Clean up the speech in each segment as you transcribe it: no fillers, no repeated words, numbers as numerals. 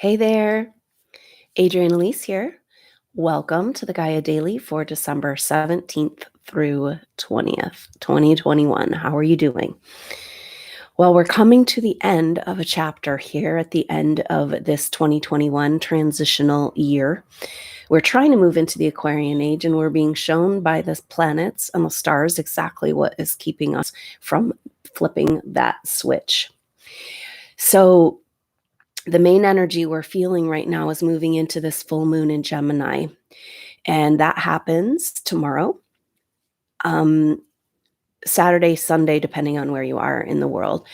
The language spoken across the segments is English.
Hey there, Adrienne Elise here. Welcome to the Gaia Daily for December 17th through 20th, 2021. How are you doing? Well, we're coming to the end of a chapter here at the end of this 2021 transitional year. We're trying to move into the Aquarian Age, and we're being shown by the planets and the stars exactly what is keeping us from flipping that switch. So the main energy we're feeling right now is moving into this full moon in Gemini, and that happens tomorrow, Saturday, Sunday, depending on where you are in the world.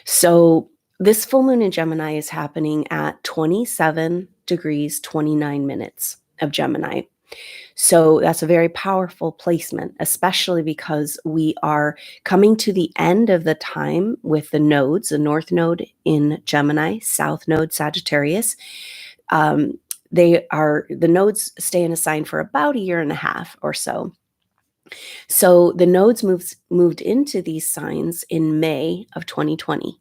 So this full moon in Gemini is happening at 27 degrees, 29 minutes of Gemini. So that's a very powerful placement, especially because we are coming to the end of the time with the nodes, the North Node in Gemini, South Node Sagittarius. The nodes stay in a sign for about a year and a half or so. So the nodes moved into these signs in May of 2020.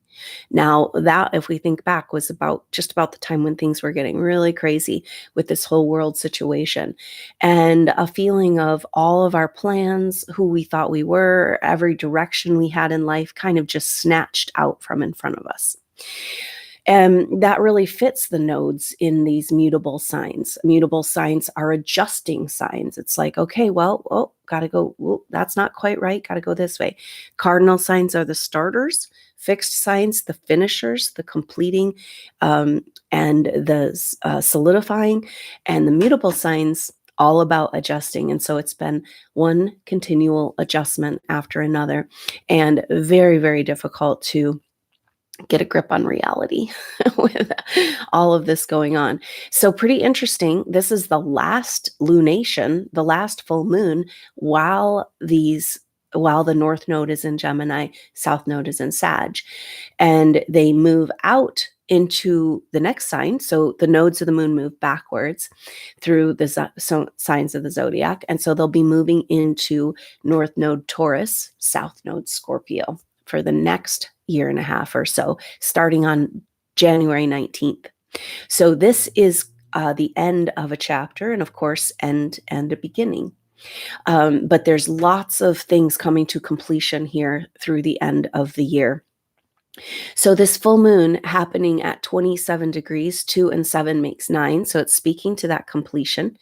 Now that, if we think back, was just about the time when things were getting really crazy with this whole world situation, and a feeling of all of our plans, who we thought we were, every direction we had in life kind of just snatched out from in front of us. And that really fits the nodes in these mutable signs. Mutable signs are adjusting signs. It's like, okay, well, gotta go. That's not quite right. Gotta go this way. Cardinal signs are the starters. Fixed signs, the finishers, the completing, and the solidifying. And the mutable signs, all about adjusting. And so it's been one continual adjustment after another, and very, very difficult to get a grip on reality with all of this going on. So pretty interesting. This is the last lunation, the last full moon, while the North Node is in Gemini, South Node is in Sag, and they move out into the next sign. So the nodes of the moon move backwards through the signs of the zodiac, and so they'll be moving into North Node Taurus, South Node Scorpio for the next year and a half or so, starting on January 19th. So this is the end of a chapter, and of course, end and a beginning. But there's lots of things coming to completion here through the end of the year. So this full moon happening at 27 degrees, 2 and 7 makes 9. So it's speaking to that completion.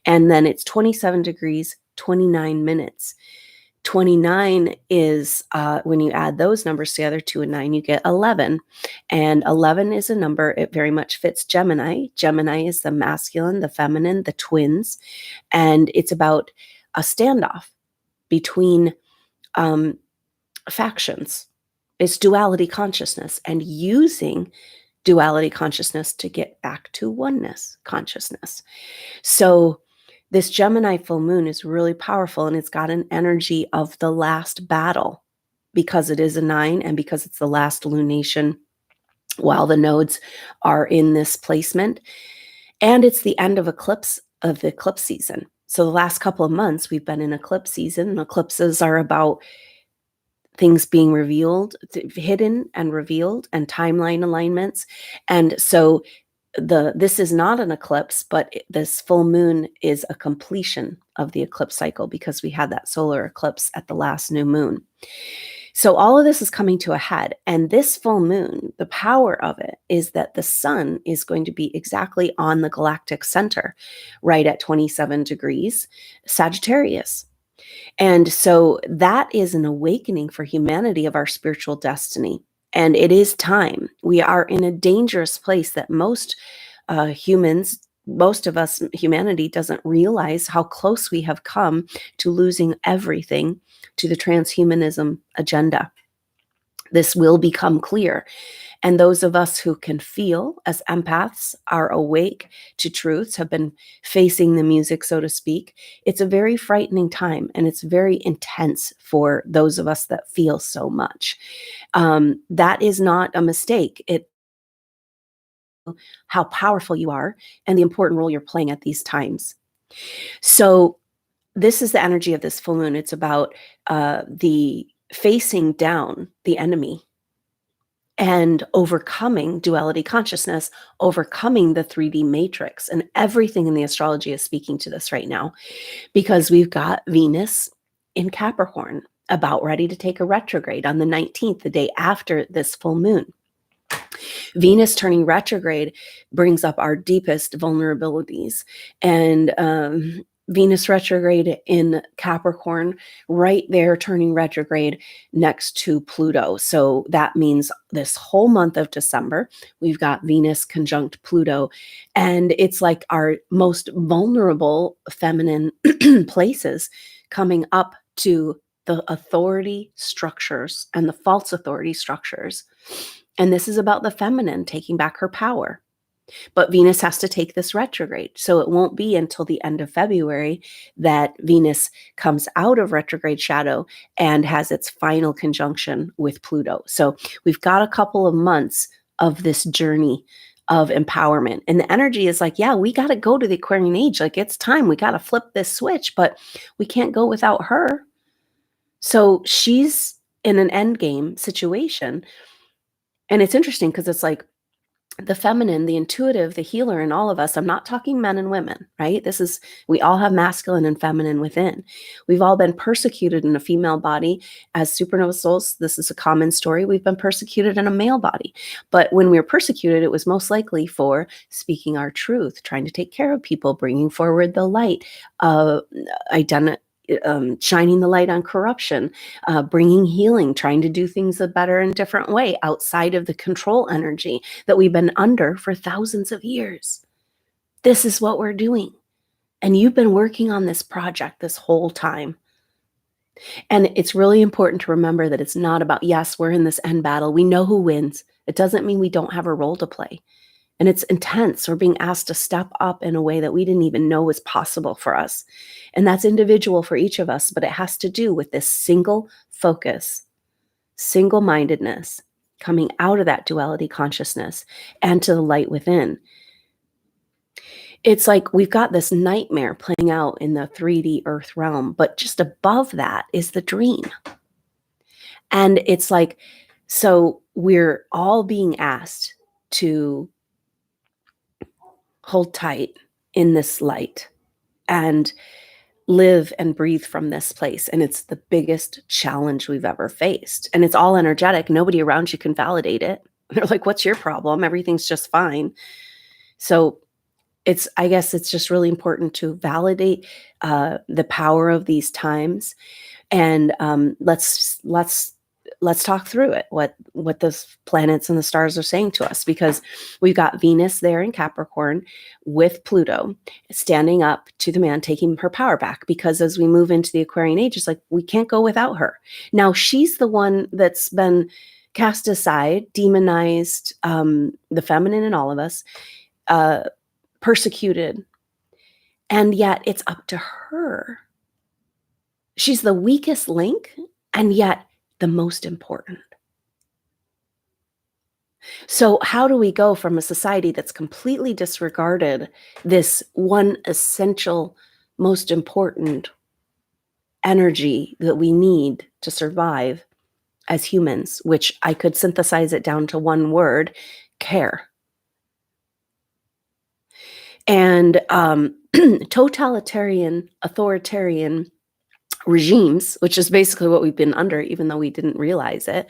And then it's 27 degrees, 29 minutes. 29 is, when you add those numbers together, 2 and 9, you get 11. And 11 is a number, it very much fits Gemini. Gemini is the masculine, the feminine, the twins. And it's about a standoff between factions. It's duality consciousness, and using duality consciousness to get back to oneness consciousness. So this Gemini full moon is really powerful, and it's got an energy of the last battle because it is a 9 and because it's the last lunation while the nodes are in this placement. And it's the end of the eclipse season. So the last couple of months we've been in eclipse season. Eclipses are about things being revealed, hidden and revealed, and timeline alignments. And so this is not an eclipse, but this full moon is a completion of the eclipse cycle because we had that solar eclipse at the last new moon. So all of this is coming to a head. And this full moon, the power of it is that the sun is going to be exactly on the galactic center, right at 27 degrees Sagittarius. And so that is an awakening for humanity of our spiritual destiny. And it is time. We are in a dangerous place that most of us, humanity, doesn't realize how close we have come to losing everything to the transhumanism agenda. This will become clear. And those of us who can feel as empaths, are awake to truths, have been facing the music, so to speak. It's a very frightening time, and it's very intense for those of us that feel so much. That is not a mistake. How powerful you are and the important role you're playing at these times. So this is the energy of this full moon. It's about the facing down the enemy and overcoming duality consciousness, overcoming the 3D matrix. And everything in the astrology is speaking to this right now, because we've got Venus in Capricorn about ready to take a retrograde on the 19th, the day after this full moon. Venus turning retrograde brings up our deepest vulnerabilities. And Venus retrograde in Capricorn, right there turning retrograde next to Pluto. So that means this whole month of December, we've got Venus conjunct Pluto. And it's like our most vulnerable feminine places coming up to the authority structures and the false authority structures. And this is about the feminine taking back her power. But Venus has to take this retrograde. So it won't be until the end of February that Venus comes out of retrograde shadow and has its final conjunction with Pluto. So we've got a couple of months of this journey of empowerment. And the energy is like, yeah, we got to go to the Aquarian age. Like, it's time. We got to flip this switch, but we can't go without her. So she's in an end game situation. And it's interesting because it's like, the feminine, the intuitive, the healer in all of us. I'm not talking men and women, right? We all have masculine and feminine within. We've all been persecuted in a female body as supernova souls. This is a common story. We've been persecuted in a male body. But when we were persecuted, it was most likely for speaking our truth, trying to take care of people, bringing forward the light, shining the light on corruption, bringing healing, trying to do things a better and different way outside of the control energy that we've been under for thousands of years. This is what we're doing. And you've been working on this project this whole time. And it's really important to remember that it's not about, yes, we're in this end battle. We know who wins. It doesn't mean we don't have a role to play. And it's intense. We're being asked to step up in a way that we didn't even know was possible for us. And that's individual for each of us, but it has to do with this single focus, single-mindedness, coming out of that duality consciousness and to the light within. It's like we've got this nightmare playing out in the 3D earth realm, but just above that is the dream. And it's like, so we're all being asked to hold tight in this light and live and breathe from this place. And it's the biggest challenge we've ever faced. And it's all energetic. Nobody around you can validate it. They're like, what's your problem? Everything's just fine. So I guess it's just really important to validate the power of these times. And let's talk through it, what the planets and the stars are saying to us, because we've got Venus there in Capricorn with Pluto standing up to the man, taking her power back, because as we move into the Aquarian age, it's like we can't go without her. Now she's the one that's been cast aside, demonized, the feminine in all of us, persecuted, and yet it's up to her. She's the weakest link, and yet the most important. So how do we go from a society that's completely disregarded this one essential, most important energy that we need to survive as humans, which I could synthesize it down to one word: care. And totalitarian, authoritarian regimes, which is basically what we've been under, even though we didn't realize it,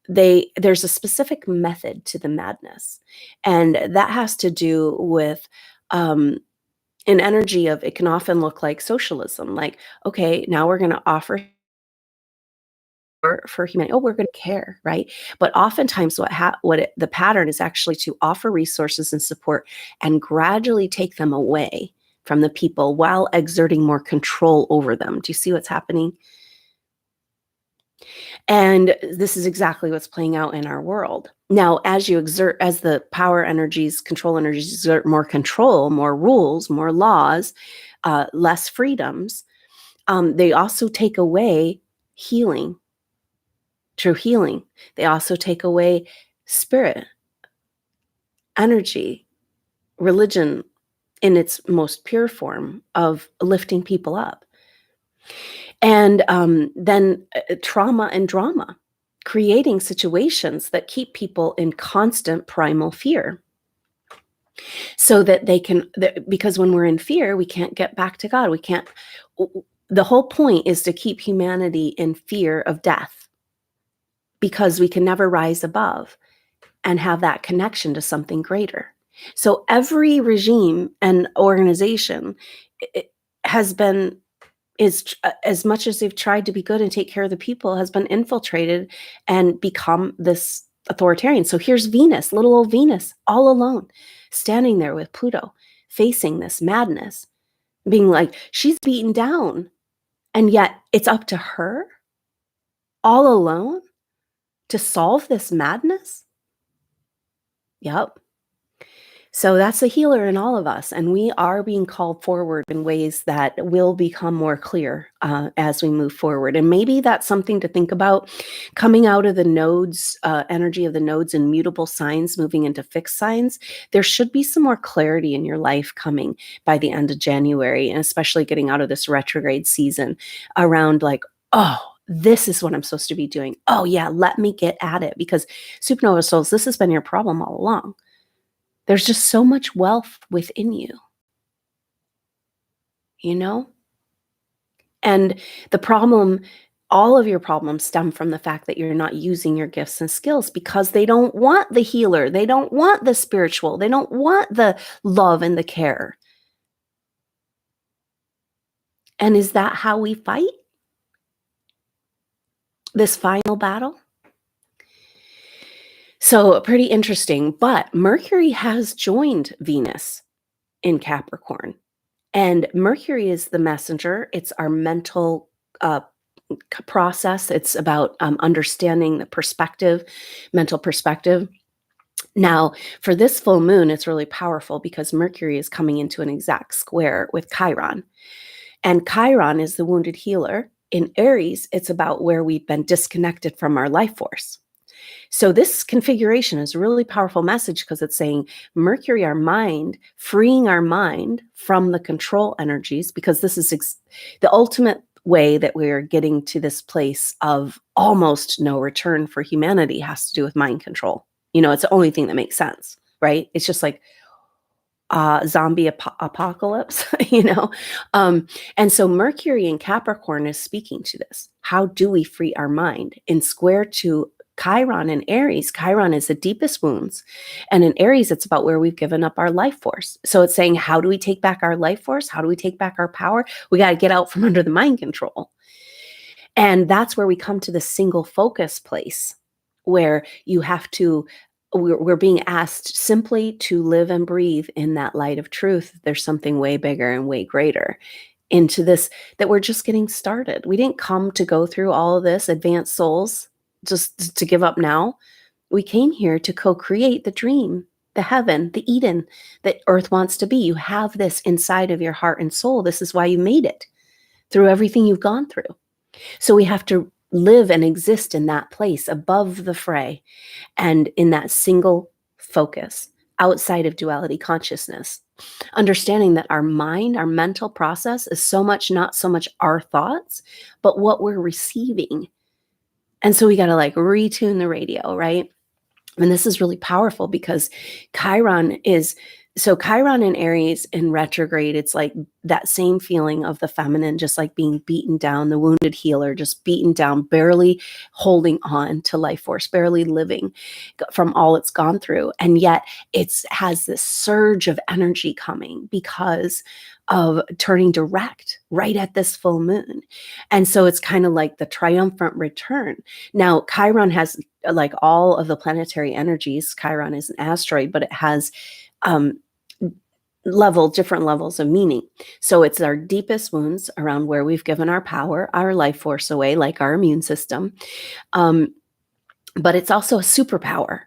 there's a specific method to the madness. And that has to do with an energy of, it can often look like socialism. Like, okay, now we're going to offer for humanity. Oh, we're going to care, right? But oftentimes the pattern is actually to offer resources and support and gradually take them away from the people while exerting more control over them. Do you see what's happening? And this is exactly what's playing out in our world. Now, as the power energies, control energies exert more control, more rules, more laws, less freedoms, they also take away healing, true healing. They also take away spirit, energy, religion in its most pure form of lifting people up. And then trauma and drama creating situations that keep people in constant primal fear. So that they can, because when we're in fear, we can't get back to God. We can't, the whole point is to keep humanity in fear of death, because we can never rise above and have that connection to something greater. So every regime and organization has been, as much as they've tried to be good and take care of the people, has been infiltrated and become this authoritarian. So here's Venus, little old Venus, all alone, standing there with Pluto, facing this madness, being like, she's beaten down. And yet it's up to her, all alone, to solve this madness? Yep. So that's a healer in all of us, and we are being called forward in ways that will become more clear as we move forward. And maybe that's something to think about, coming out of the nodes, energy of the nodes and mutable signs, moving into fixed signs. There should be some more clarity in your life coming by the end of January, and especially getting out of this retrograde season around like, oh, this is what I'm supposed to be doing. Oh yeah, let me get at it. Because supernova souls, this has been your problem all along. There's just so much wealth within you, you know? And the problem, all of your problems stem from the fact that you're not using your gifts and skills, because they don't want the healer. They don't want the spiritual. They don't want the love and the care. And is that how we fight this final battle? So pretty interesting. But Mercury has joined Venus in Capricorn. And Mercury is the messenger. It's our mental process. It's about understanding the perspective, mental perspective. Now, for this full moon, it's really powerful because Mercury is coming into an exact square with Chiron. And Chiron is the wounded healer. In Aries, it's about where we've been disconnected from our life force. So this configuration is a really powerful message, because it's saying Mercury, our mind, freeing our mind from the control energies, because this is the ultimate way that we're getting to this place of almost no return for humanity has to do with mind control. You know, it's the only thing that makes sense, right? It's just like zombie apocalypse, you know? And so Mercury in Capricorn is speaking to this. How do we free our mind? In square to Chiron in Aries, Chiron is the deepest wounds. And in Aries, it's about where we've given up our life force. So it's saying, how do we take back our life force? How do we take back our power? We got to get out from under the mind control. And that's where we come to the single focus place, where you have to, we're being asked simply to live and breathe in that light of truth. There's something way bigger and way greater into this, that we're just getting started. We didn't come to go through all of this, advanced souls, just to give up now. We came here to co-create the dream, the heaven, the Eden that Earth wants to be. You have this inside of your heart and soul. This is why you made it through everything you've gone through. So we have to live and exist in that place above the fray and in that single focus outside of duality consciousness. Understanding that our mind, our mental process is so much, not so much our thoughts, but what we're receiving. And so we got to like retune the radio, right? And this is really powerful because Chiron in Aries in retrograde, it's like that same feeling of the feminine, just like being beaten down, the wounded healer, just beaten down, barely holding on to life force, barely living from all it's gone through. And yet it has this surge of energy coming because of turning direct right at this full moon. And so it's kind of like the triumphant return. Now, Chiron has like all of the planetary energies. Chiron is an asteroid, but it has different levels of meaning. So it's our deepest wounds around where we've given our power, our life force away, like our immune system. But it's also a superpower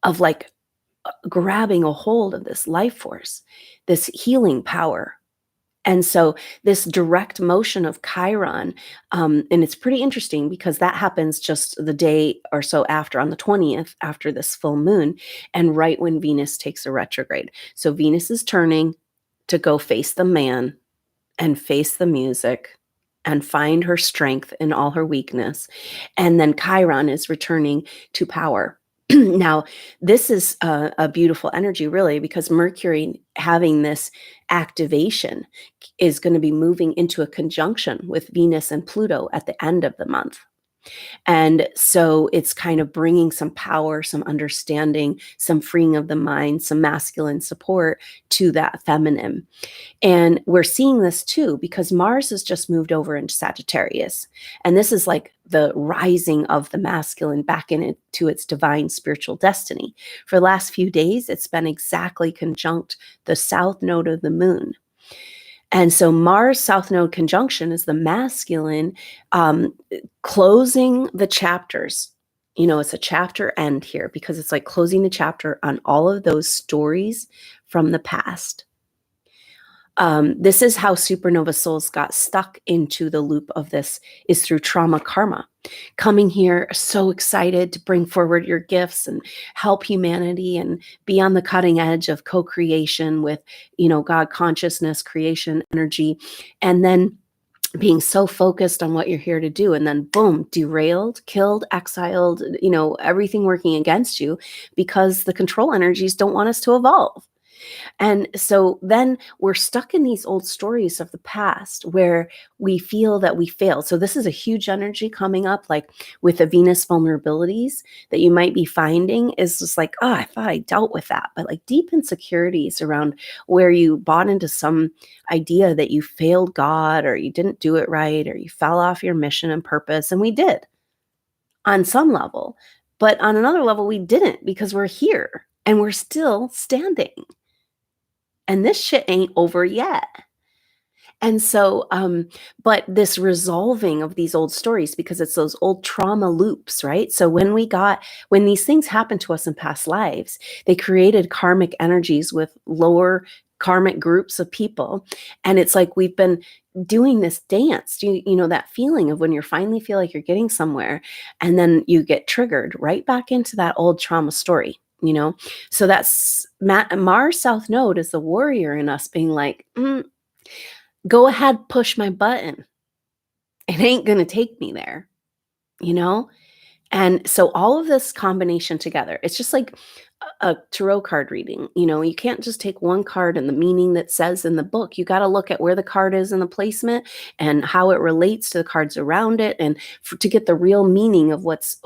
of like grabbing a hold of this life force, this healing power. And so this direct motion of Chiron, and it's pretty interesting because that happens just the day or so after, on the 20th, after this full moon, and right when Venus takes a retrograde. So Venus is turning to go face the man and face the music and find her strength in all her weakness. And then Chiron is returning to power. Now, this is a beautiful energy, really, because Mercury having this activation is going to be moving into a conjunction with Venus and Pluto at the end of the month. And so it's kind of bringing some power, some understanding, some freeing of the mind, some masculine support to that feminine. And we're seeing this too because Mars has just moved over into Sagittarius. And this is like the rising of the masculine back into its divine spiritual destiny. For the last few days, it's been exactly conjunct the south node of the moon. And so Mars South Node conjunction is the masculine closing the chapters. You know, it's a chapter end here because it's like closing the chapter on all of those stories from the past. This is how supernova souls got stuck into the loop of this, is through trauma karma. Coming here so excited to bring forward your gifts and help humanity and be on the cutting edge of co-creation with, you know, God consciousness, creation, energy, and then being so focused on what you're here to do, and then boom, derailed, killed, exiled, you know, everything working against you because the control energies don't want us to evolve. And so then we're stuck in these old stories of the past where we feel that we failed. So this is a huge energy coming up, like with the Venus vulnerabilities that you might be finding is just like, oh, I thought I dealt with that. But like deep insecurities around where you bought into some idea that you failed God or you didn't do it right or you fell off your mission and purpose. And we did on some level. But on another level, we didn't because we're here and we're still standing. And this shit ain't over yet. And so, but this resolving of these old stories, because it's those old trauma loops, right? So when these things happened to us in past lives, they created karmic energies with lower karmic groups of people. And it's like we've been doing this dance, you know, that feeling of when you finally feel like you're getting somewhere and then you get triggered right back into that old trauma story. You know, so that's Mars South Node is the warrior in us being like, go ahead, push my button. It ain't going to take me there, you know? And so all of this combination together, it's just like a tarot card reading. You know, you can't just take one card and the meaning that says in the book. You got to look at where the card is in the placement and how it relates to the cards around it, and to get the real meaning of what's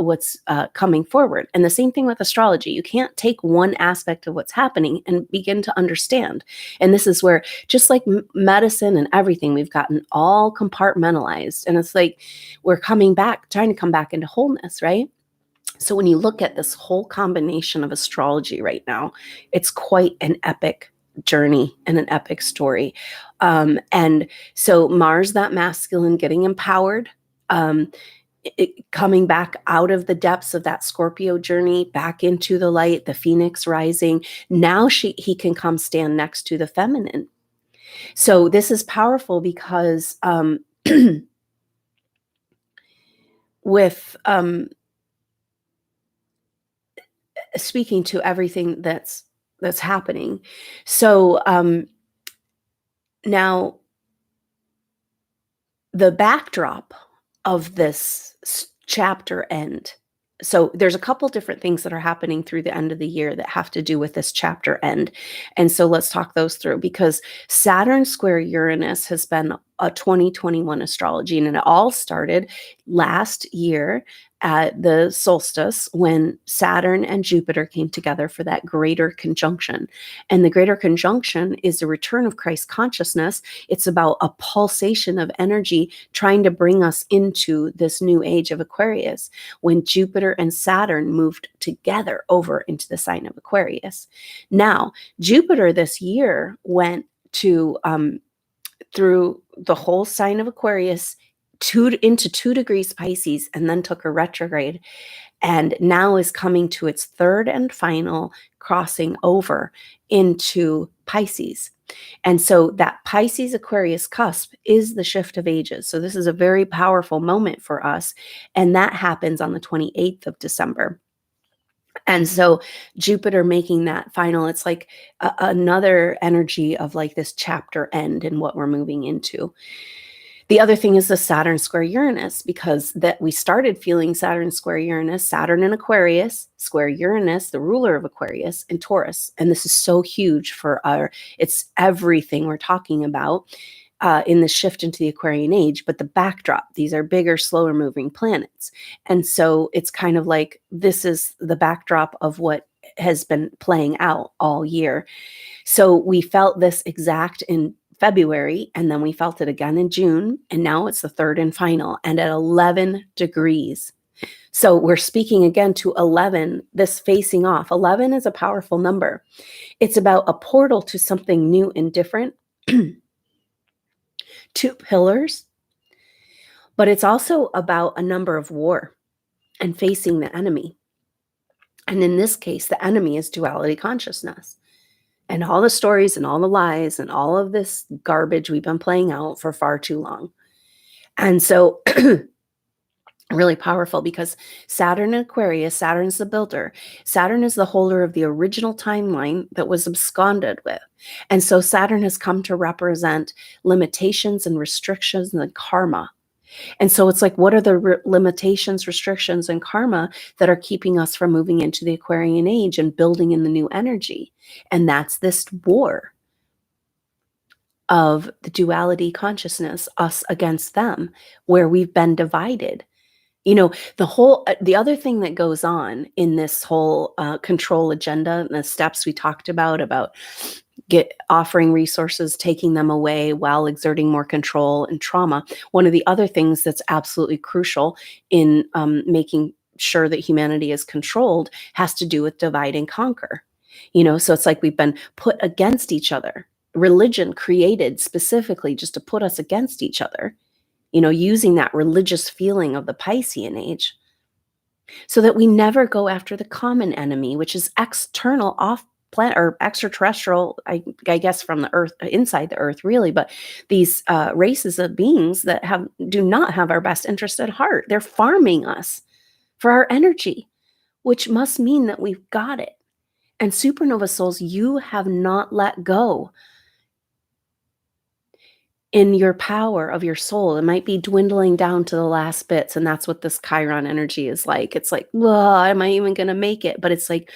coming forward. And the same thing with astrology. You can't take one aspect of what's happening and begin to understand. And this is where, just like medicine and everything, we've gotten all compartmentalized. And it's like we're trying to come back into wholeness, right? So when you look at this whole combination of astrology right now, it's quite an epic journey and an epic story. And so Mars, that masculine, getting empowered, coming back out of the depths of that Scorpio journey, back into the light, the Phoenix rising. Now he can come stand next to the feminine. So this is powerful because with speaking to everything that's happening. So now the backdrop of this chapter end. So there's a couple different things that are happening through the end of the year that have to do with this chapter end. And so let's talk those through, because Saturn square Uranus has been a 2021 astrology, and it all started last year at the solstice when Saturn and Jupiter came together for that greater conjunction. And the greater conjunction is a return of Christ consciousness. It's about a pulsation of energy trying to bring us into this new age of Aquarius, when Jupiter and Saturn moved together over into the sign of Aquarius. Now, Jupiter this year went to through the whole sign of Aquarius into 2 degrees Pisces, and then took a retrograde, and now is coming to its third and final crossing over into Pisces. And so that Pisces Aquarius cusp is the shift of ages. So this is a very powerful moment for us. And that happens on the 28th of December. And so Jupiter making that final, it's like another energy of like this chapter end and what we're moving into. The other thing is the Saturn square Uranus, because that we started feeling Saturn square Uranus, Saturn in Aquarius, square Uranus, the ruler of Aquarius, and Taurus. And this is so huge for it's everything we're talking about in the shift into the Aquarian age, but the backdrop, these are bigger, slower moving planets. And so it's kind of like, this is the backdrop of what has been playing out all year. So we felt this exact in February, and then we felt it again in June, and now it's the third and final, and at 11 degrees. So we're speaking again to 11, this facing off. 11 is a powerful number. It's about a portal to something new and different, two pillars, but it's also about a number of war and facing the enemy. And in this case, the enemy is duality consciousness. And all the stories and all the lies and all of this garbage we've been playing out for far too long. And so really powerful, because Saturn in Aquarius, Saturn's the builder. Saturn is the holder of the original timeline that was absconded with. And so Saturn has come to represent limitations and restrictions and karma. And so it's like, what are the limitations, restrictions, and karma that are keeping us from moving into the Aquarian age and building in the new energy? And that's this war of the duality consciousness, us against them, where we've been divided. You know, the other thing that goes on in this whole control agenda and the steps we talked about offering resources, taking them away while exerting more control and trauma. One of the other things that's absolutely crucial in making sure that humanity is controlled has to do with divide and conquer. You know, so it's like we've been put against each other. Religion created specifically just to put us against each other, you know, using that religious feeling of the Piscean age, so that we never go after the common enemy, which is external, off planet or extraterrestrial, I guess, from the earth, inside the earth, really. But these races of beings that do not have our best interest at heart. They're farming us for our energy, which must mean that we've got it. And supernova souls, you have not let go in your power of your soul. It might be dwindling down to the last bits. And that's what this Chiron energy is like. It's like, well, am I even going to make it? But it's like,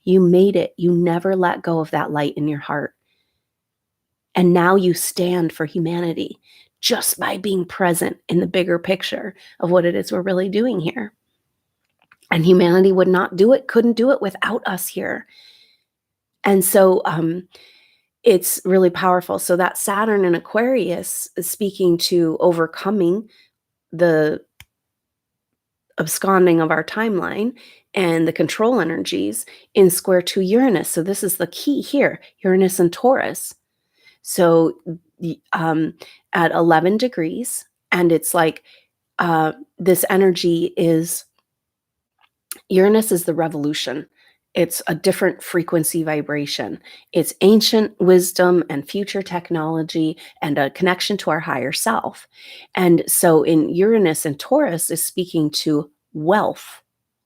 you made it. You never let go of that light in your heart. And now you stand for humanity just by being present in the bigger picture of what it is we're really doing here. And humanity would not do it, couldn't do it without us here. And so it's really powerful. So that Saturn in Aquarius is speaking to overcoming the absconding of our timeline and the control energies in square to Uranus. So this is the key here, Uranus and Taurus. So at 11 degrees, and it's like this energy is, Uranus is the revolution. It's a different frequency vibration. It's ancient wisdom and future technology and a connection to our higher self. And so in Uranus and Taurus is speaking to wealth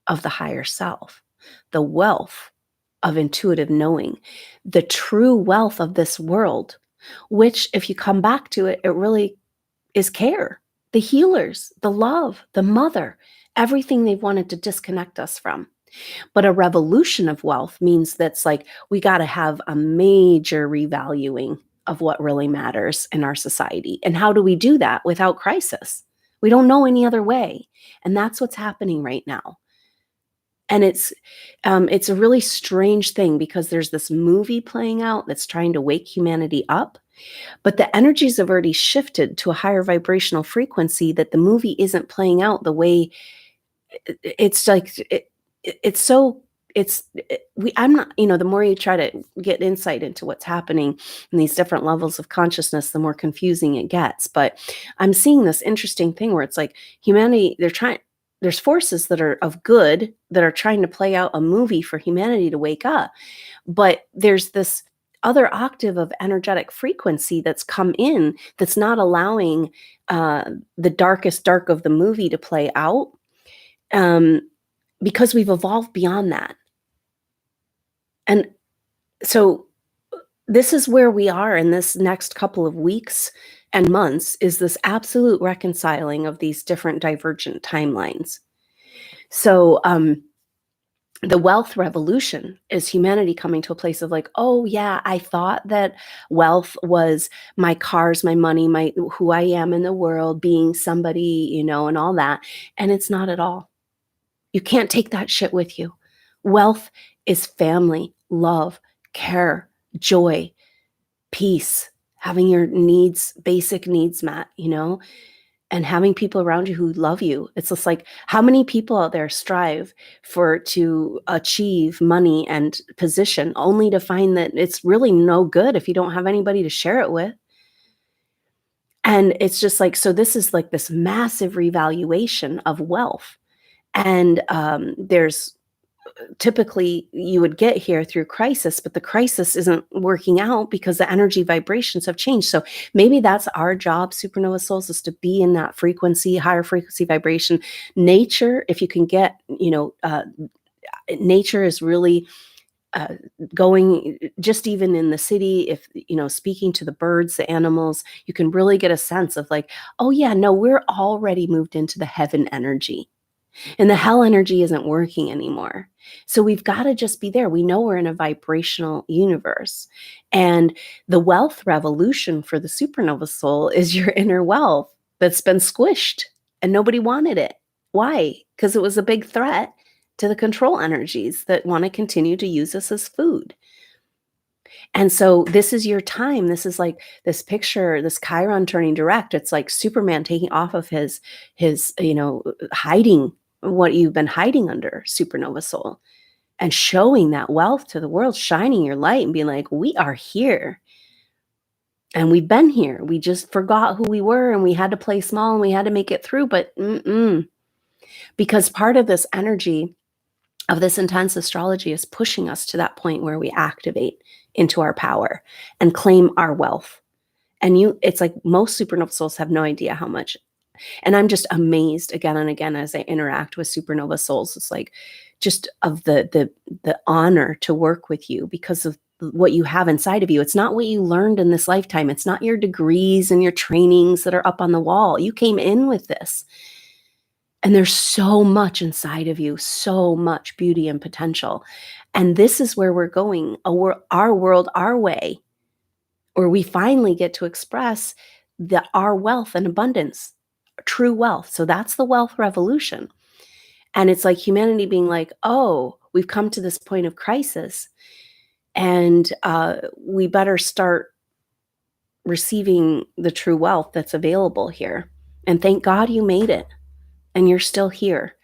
of the higher self, the wealth of intuitive knowing, the true wealth of this world, which, if you come back to it, it really is care, the healers, the love, the mother, everything they've wanted to disconnect us from. But a revolution of wealth means that's like, we got to have a major revaluing of what really matters in our society. And how do we do that without crisis? We don't know any other way. And that's what's happening right now. And it's a really strange thing, because there's this movie playing out that's trying to wake humanity up, but the energies have already shifted to a higher vibrational frequency that the movie isn't playing out the way it's like. I'm not, the more you try to get insight into what's happening in these different levels of consciousness, the more confusing it gets. But I'm seeing this interesting thing where it's like humanity, there's forces that are of good that are trying to play out a movie for humanity to wake up. But there's this other octave of energetic frequency that's come in that's not allowing the darkest dark of the movie to play out. Because we've evolved beyond that. And so this is where we are in this next couple of weeks and months is this absolute reconciling of these different divergent timelines. So the wealth revolution is humanity coming to a place of like, oh yeah, I thought that wealth was my cars, my money, my who I am in the world, being somebody, you know, and all that. And it's not at all. You can't take that shit with you. Wealth is family, love, care, joy, peace, having your needs, basic needs met, you know, and having people around you who love you. It's just like, how many people out there strive to achieve money and position only to find that it's really no good if you don't have anybody to share it with. And it's just like, so this is like this massive revaluation of wealth. And there's typically you would get here through crisis, but the crisis isn't working out because the energy vibrations have changed. So maybe that's our job, supernova souls, is to be in that frequency, higher frequency vibration. Nature, if you can get, you know, nature is really going, just even in the city, if, you know, speaking to the birds, the animals, you can really get a sense of like, oh yeah, no, we're already moved into the heaven energy. And the hell energy isn't working anymore. So we've got to just be there. We know we're in a vibrational universe. And the wealth revolution for the supernova soul is your inner wealth that's been squished and nobody wanted it. Why? Because it was a big threat to the control energies that want to continue to use us as food. And so this is your time. This is like this picture, this Chiron turning direct. It's like Superman taking off of his, you know, hiding what you've been hiding under, supernova soul, and showing that wealth to the world, shining your light and being like, we are here. And we've been here. We just forgot who we were and we had to play small and we had to make it through. But because part of this energy of this intense astrology is pushing us to that point where we activate into our power and claim our wealth. And it's like most supernova souls have no idea how much. And I'm just amazed again and again as I interact with supernova souls. It's like just of the honor to work with you because of what you have inside of you. It's not what you learned in this lifetime. It's not your degrees and your trainings that are up on the wall. You came in with this. And there's so much inside of you, so much beauty and potential. And this is where we're going, our world, our way, where we finally get to express our wealth and abundance, true wealth. So that's the wealth revolution. And it's like humanity being like, oh, we've come to this point of crisis and we better start receiving the true wealth that's available here. And thank God you made it and you're still here.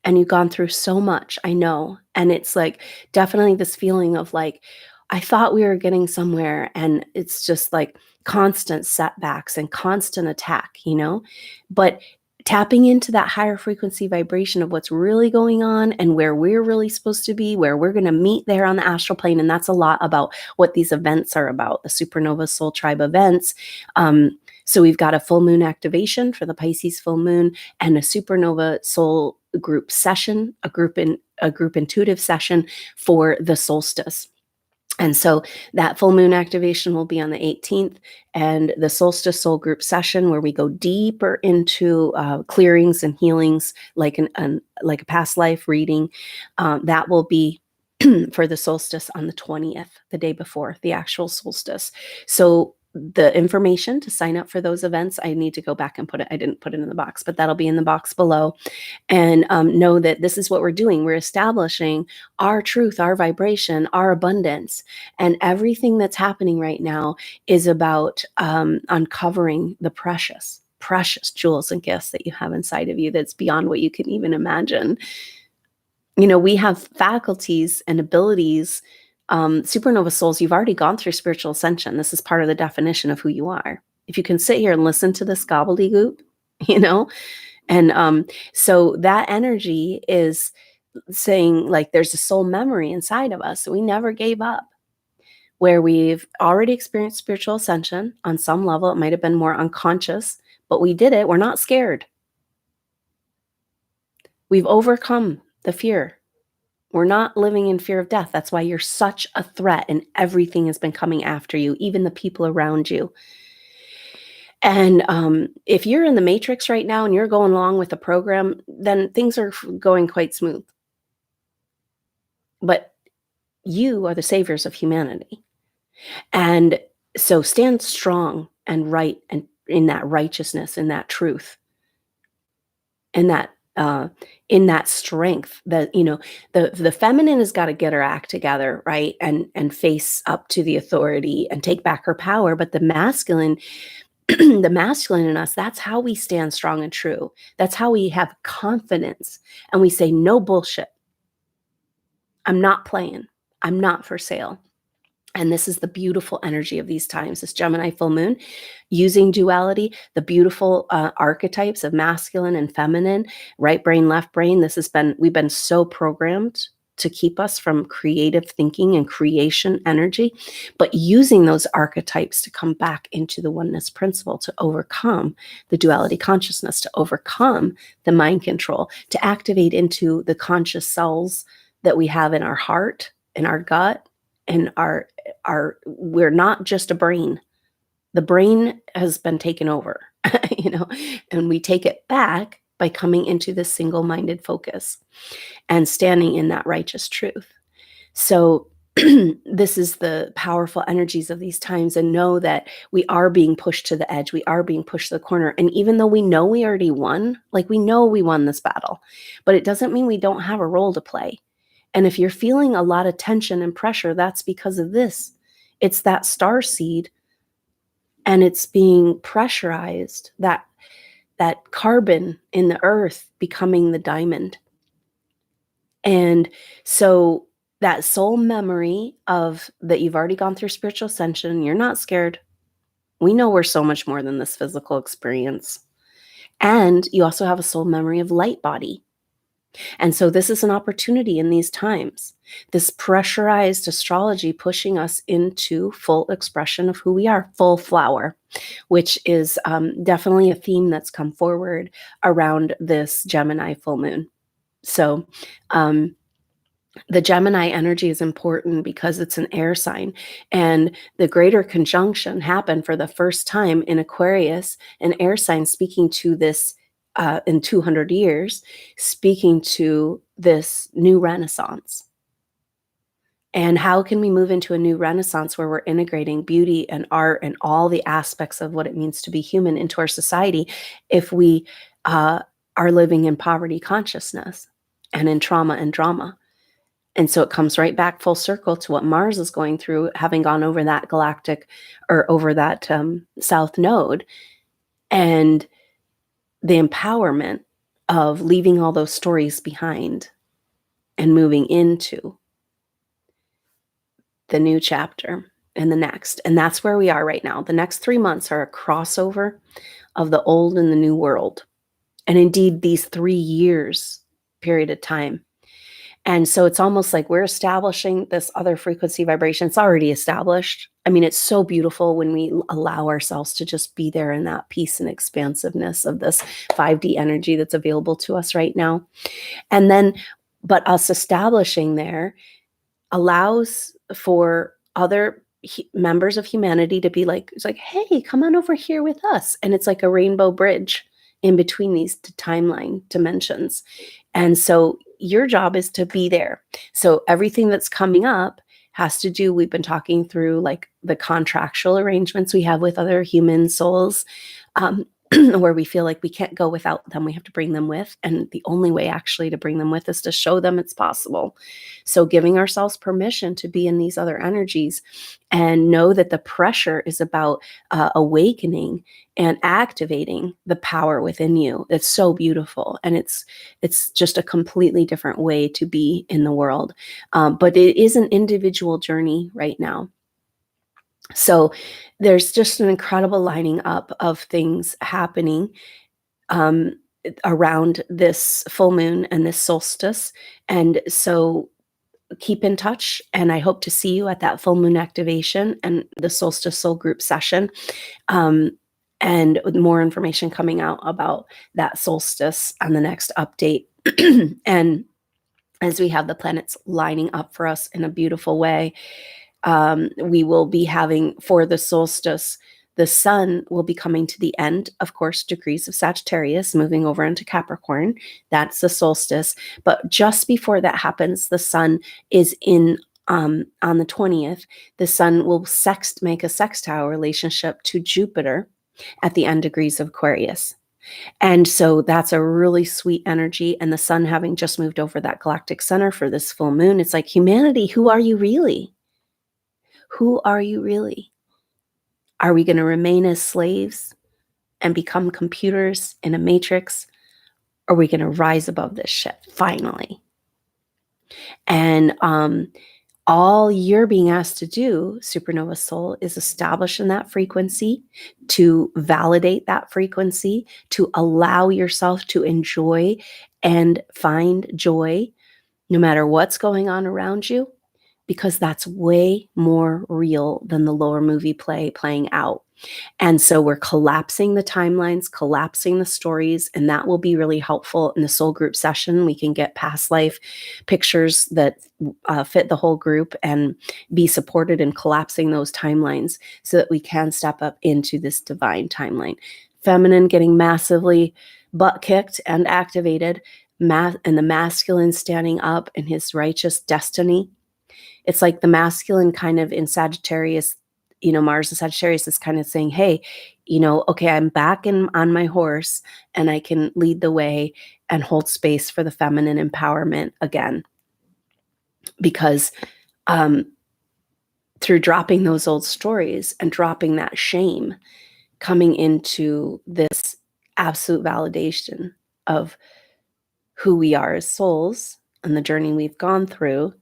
And you've gone through so much, I know. And it's like definitely this feeling of like, I thought we were getting somewhere and it's just like constant setbacks and constant attack, you know? But tapping into that higher frequency vibration of what's really going on and where we're really supposed to be, where we're going to meet there on the astral plane. And that's a lot about what these events are about, the Supernova Soul Tribe events. So we've got a full moon activation for the Pisces full moon and a Supernova Soul group session, a group intuitive session for the solstice. And so that full moon activation will be on the 18th, and the solstice soul group session where we go deeper into clearings and healings, like like a past life reading, that will be for the solstice on the 20th, the day before the actual solstice. So the information to sign up for those events, I need to go back and I didn't put it in the box, but that'll be in the box below. And know that this is what we're doing. We're establishing our truth, our vibration, our abundance. And everything that's happening right now is about uncovering the precious jewels and gifts that you have inside of you that's beyond what you can even imagine. You know, we have faculties and abilities. Supernova souls, you've already gone through spiritual ascension. This is part of the definition of who you are. If you can sit here and listen to this gobbledygook, you know, and so that energy is saying like there's a soul memory inside of us. So we never gave up, where we've already experienced spiritual ascension on some level. It might have been more unconscious, but we did it. We're not scared. We've overcome the fear. We're not living in fear of death. That's why you're such a threat and everything has been coming after you, even the people around you. And if you're in the matrix right now and you're going along with the program, then things are going quite smooth. But you are the saviors of humanity. And so stand strong and right and in that righteousness, in that truth, in that strength. That, the feminine has got to get her act together, right? And face up to the authority and take back her power. But the masculine, the masculine in us, that's how we stand strong and true. That's how we have confidence. And we say, no bullshit. I'm not playing. I'm not for sale. And this is the beautiful energy of these times, this Gemini full moon, using duality, the beautiful archetypes of masculine and feminine, right brain, left brain. We've been so programmed to keep us from creative thinking and creation energy, but using those archetypes to come back into the oneness principle, to overcome the duality consciousness, to overcome the mind control, to activate into the conscious cells that we have in our heart, in our gut, and we're not just a brain. The brain has been taken over, and we take it back by coming into this single-minded focus and standing in that righteous truth. So this is the powerful energies of these times, and know that we are being pushed to the edge. We are being pushed to the corner. And even though we know we already won, like we know we won this battle, but it doesn't mean we don't have a role to play. And if you're feeling a lot of tension and pressure, that's because of this. It's that star seed, and it's being pressurized, that carbon in the earth becoming the diamond. And so that soul memory of that you've already gone through spiritual ascension, you're not scared. We know we're so much more than this physical experience. And you also have a soul memory of light body. And so this is an opportunity in these times, this pressurized astrology pushing us into full expression of who we are, full flower, which is definitely a theme that's come forward around this Gemini full moon. So the Gemini energy is important because it's an air sign, and the greater conjunction happened for the first time in Aquarius, an air sign speaking to this in 200 years, speaking to this new renaissance. And how can we move into a new renaissance where we're integrating beauty and art and all the aspects of what it means to be human into our society if we are living in poverty consciousness and in trauma and drama? And so it comes right back full circle to what Mars is going through, having gone over that galactic or over that south node, and the empowerment of leaving all those stories behind and moving into the new chapter and the next. And that's where we are right now. The next 3 months are a crossover of the old and the new world. And indeed, these 3 years period of time. And so it's almost like we're establishing this other frequency vibration. It's already established. I mean, it's so beautiful when we allow ourselves to just be there in that peace and expansiveness of this 5D energy that's available to us right now. And then, but us establishing there allows for other members of humanity to be like, it's like, hey, come on over here with us. And it's like a rainbow bridge in between these timeline dimensions. And so your job is to be there. So everything that's coming up has to do, we've been talking through like the contractual arrangements we have with other human souls, where we feel like we can't go without them. We have to bring them with. And the only way actually to bring them with is to show them it's possible. So giving ourselves permission to be in these other energies and know that the pressure is about awakening and activating the power within you. It's so beautiful. And it's just a completely different way to be in the world. But it is an individual journey right now. So there's just an incredible lining up of things happening around this full moon and this solstice. And so keep in touch, and I hope to see you at that full moon activation and the solstice soul group session. And with more information coming out about that solstice on the next update. And as we have the planets lining up for us in a beautiful way, we will be having for the solstice The sun will be coming to the end, of course, degrees of Sagittarius, moving over into Capricorn. That's the solstice. But just before that happens, the sun is in on the 20th. The sun will make a sextile relationship to Jupiter at the end degrees of Aquarius. And so that's a really sweet energy. And the sun having just moved over that galactic center for this full moon, it's like, humanity, who are you really? Who are you really? Are we going to remain as slaves and become computers in a matrix? Or are we going to rise above this shit finally? And all you're being asked to do, supernova soul, is establish in that frequency, to validate that frequency, to allow yourself to enjoy and find joy no matter what's going on around you, because that's way more real than the lower movie playing out. And so we're collapsing the timelines, collapsing the stories, and that will be really helpful in the soul group session. We can get past life pictures that fit the whole group and be supported in collapsing those timelines so that we can step up into this divine timeline. Feminine getting massively butt kicked and activated, and the masculine standing up in his righteous destiny. It's like the masculine kind of in Sagittarius, Mars and Sagittarius is kind of saying, hey, okay, I'm back on my horse and I can lead the way and hold space for the feminine empowerment again. Because through dropping those old stories and dropping that shame, coming into this absolute validation of who we are as souls and the journey we've gone through.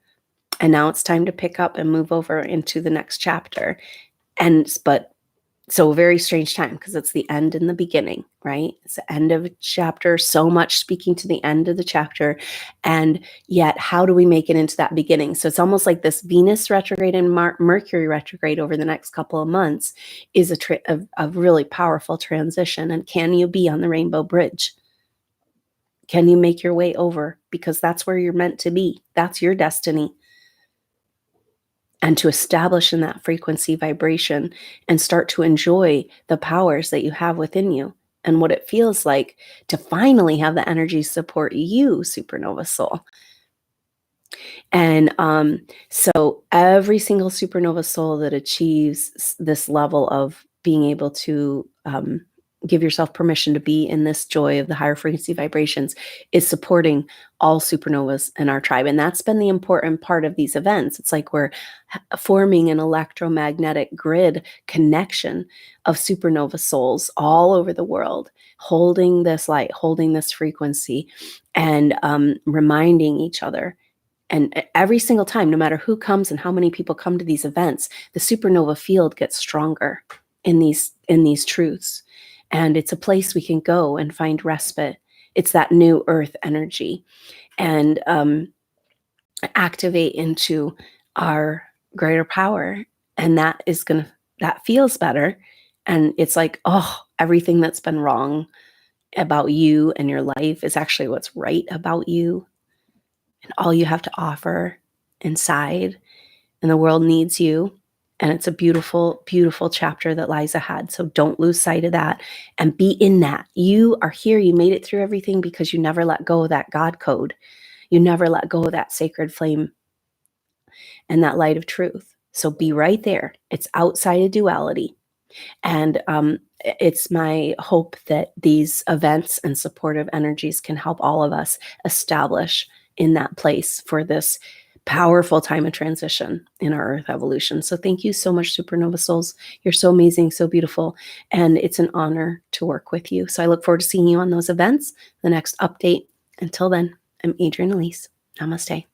And now it's time to pick up and move over into the next chapter. But so a very strange time, because it's the end and the beginning, right? It's the end of a chapter, so much speaking to the end of the chapter. And yet, how do we make it into that beginning? So it's almost like this Venus retrograde and Mercury retrograde over the next couple of months is a really powerful transition. And can you be on the Rainbow Bridge? Can you make your way over? Because that's where you're meant to be. That's your destiny. And to establish in that frequency vibration and start to enjoy the powers that you have within you and what it feels like to finally have the energy support you, supernova soul. And so every single supernova soul that achieves this level of being able to give yourself permission to be in this joy of the higher frequency vibrations is supporting all supernovas in our tribe. And that's been the important part of these events. It's like we're forming an electromagnetic grid connection of supernova souls all over the world, holding this light, holding this frequency, and reminding each other. And every single time, no matter who comes and how many people come to these events, the supernova field gets stronger in these truths. And it's a place we can go and find respite. It's that new earth energy, and activate into our greater power. And that feels better. And it's like, oh, everything that's been wrong about you and your life is actually what's right about you. And all you have to offer inside, and the world needs you. And it's a beautiful, beautiful chapter that lies ahead. So don't lose sight of that and be in that. You are here. You made it through everything because you never let go of that God code. You never let go of that sacred flame and that light of truth. So be right there. It's outside of duality. And it's my hope that these events and supportive energies can help all of us establish in that place for this powerful time of transition in our Earth evolution. So thank you so much, supernova souls. You're so amazing, so beautiful, and it's an honor to work with you. So I look forward to seeing you on those events, the next update. Until then, I'm Adrienne Elise. Namaste.